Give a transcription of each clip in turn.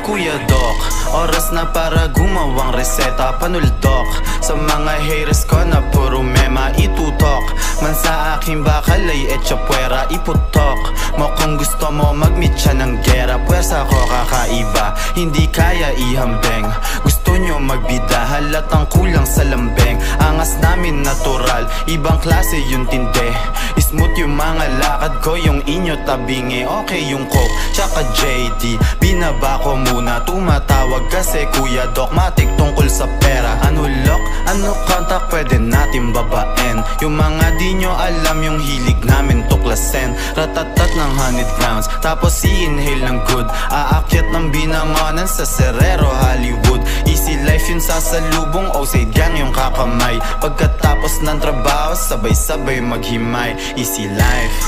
Kuya Doc, oras na para gumawang reseta. Panuldok sa mga haters ko na puro mema itutok. Man sa aking bakal ay etcha puwera iputok mo. Kung gusto mo mag-meet siya ng gera, puwersa ko kakaiba, hindi kaya ihambeng. Gusto nyo magbida, halatang kulang sa lambeng. Angas namin natural, ibang klase yung tinde. Smooth yung mga lakad ko, yung inyo tabingi. Okay yung coke, tsaka JD, binaba ko muna. Tumatawag kasi Kuya Doc Matic tungkol sa pera. Ano lock, ano contact, pwede natin babaen. Yung mga di nyo alam, yung hilig namin tuklasin. Ratatat ng 100 rounds, tapos i-inhale ng good. Aakyat ng binangonan sa Serrero, Hollywood. Easy life yun sasalubong, OC gang yung kakamay. Pagkatapos ng trabaho, sabay-sabay maghimay. Easy life.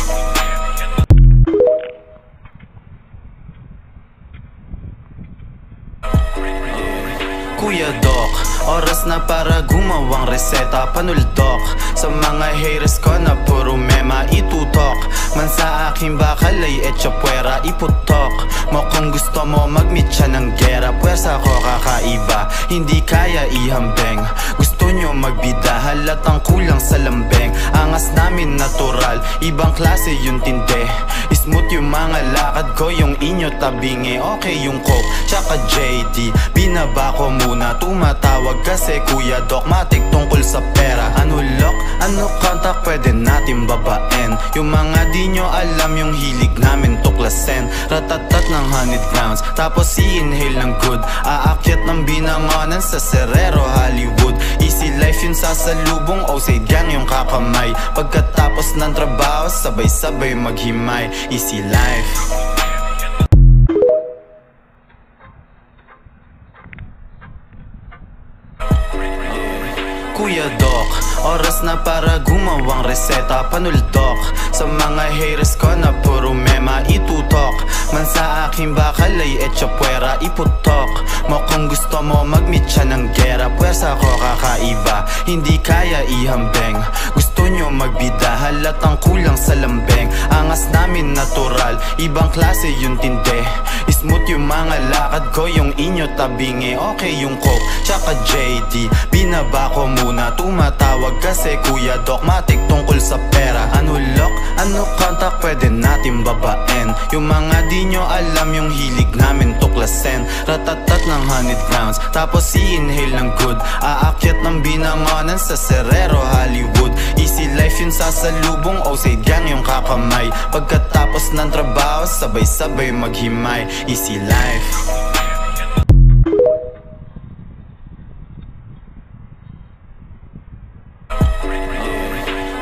Kuya Doc, oras na para gumawang reseta. Panuldok sa mga haters ko na puro mema itutok. Man sa aking bakal ay etcha puwera iputok mo. Kung gusto mo mag-meet siya ng gera, puwersa ko kakaiba, hindi kaya ihambeng. Gusto nyo magbida, halatang kulang sa lambeng. Angas namin natural, ibang klase yung tinde. Smooth yung mga lakad ko, yung inyo tabingi. Okay yung coke, tsaka JD, binaba ko muna. Tumatawag kasi Kuya Doc Matic tungkol sa pera. Ano lock, ano contact, pwede natin babaen. Yung mga di nyo alam, yung hilig namin tuklasin. Ratatat ng 100 rounds, tapos i-inhale ng good. Aakyat ng binangonan sa Serrero, Hollywood. Easy life yun sasalubong, OC gang yung kakamay. Pagkatapos ng trabaho, sabay-sabay maghimay. Easy life. Kuya Doc, oras na para gumawang reseta. Panuldok sa mga haters ko na puro mema itutok. Man sa aking bakal ay etcha puwera iputok mo. Kung gusto mo mag-meet siya ng gera, puwersa ko kakaiba, hindi kaya ihambeng. Gusto nyo magbida, halatang kulang sa lambeng. Angas namin natural, ibang klase yung tinde. Smooth yung mga lakad ko, yung inyo tabingi. Okay yung coke, tsaka JD, binaba ko muna. Tumatawag kasi Kuya Doc Matic tungkol sa pera. Ano lock, ano contact, pwede natin babaen. Yung mga di nyo alam, yung hilig namin tuklasin. Ratatat ng 100 rounds, tapos i-inhale ng good. Aakyat ng binangonan sa Serrero, Hollywood. Easy life yun sasalubong, OC gang yung kakamay. Pagkatapos ng trabaho, sabay-sabay maghimay. Easy life.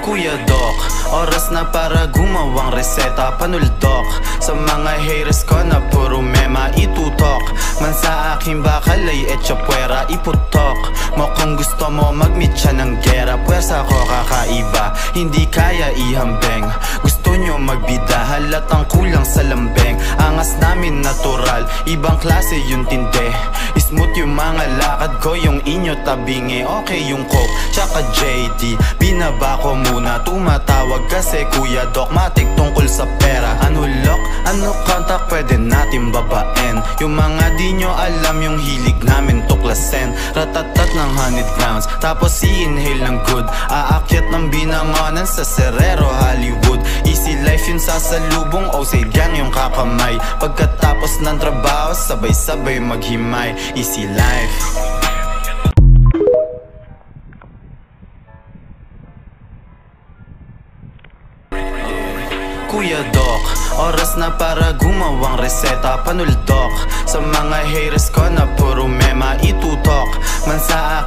Kuya Doc, oras na para gumawang reseta. Panuldok sa mga haters ko na puro mema itutok. Man sa aking bakal ay etcha puwera iputok mo. Kung gusto mo mag-meet siya ng gera, puwersa ko kakaiba, hindi kaya ihambeng. Gusto nyo magbida, halatang kulang sa lambeng. Angas namin natural, ibang klase yung tinde. Smooth yung mga lakad ko, yung inyo tabingi. Okay yung coke, tsaka JD, binaba ko muna. Tumatawag kasi Kuya Doc Matic tungkol sa pera. Ano lock, ano contact, pwede natin babaen. Yung mga di nyo alam, yung hilig namin tuklasin. Ratatat ng 100 rounds, tapos i-inhale ng good. Aakyat ng binangonan sa Serrero, Hollywood. Easy life yun sasalubong, OC gang yung kakamay. Pagkatapos ng trabaho, sabay-sabay maghimay. Easy life. Kuya Doc, oras na para gumawang reseta. Panuldok sa mga haters ko na puro mema itutok. Man sa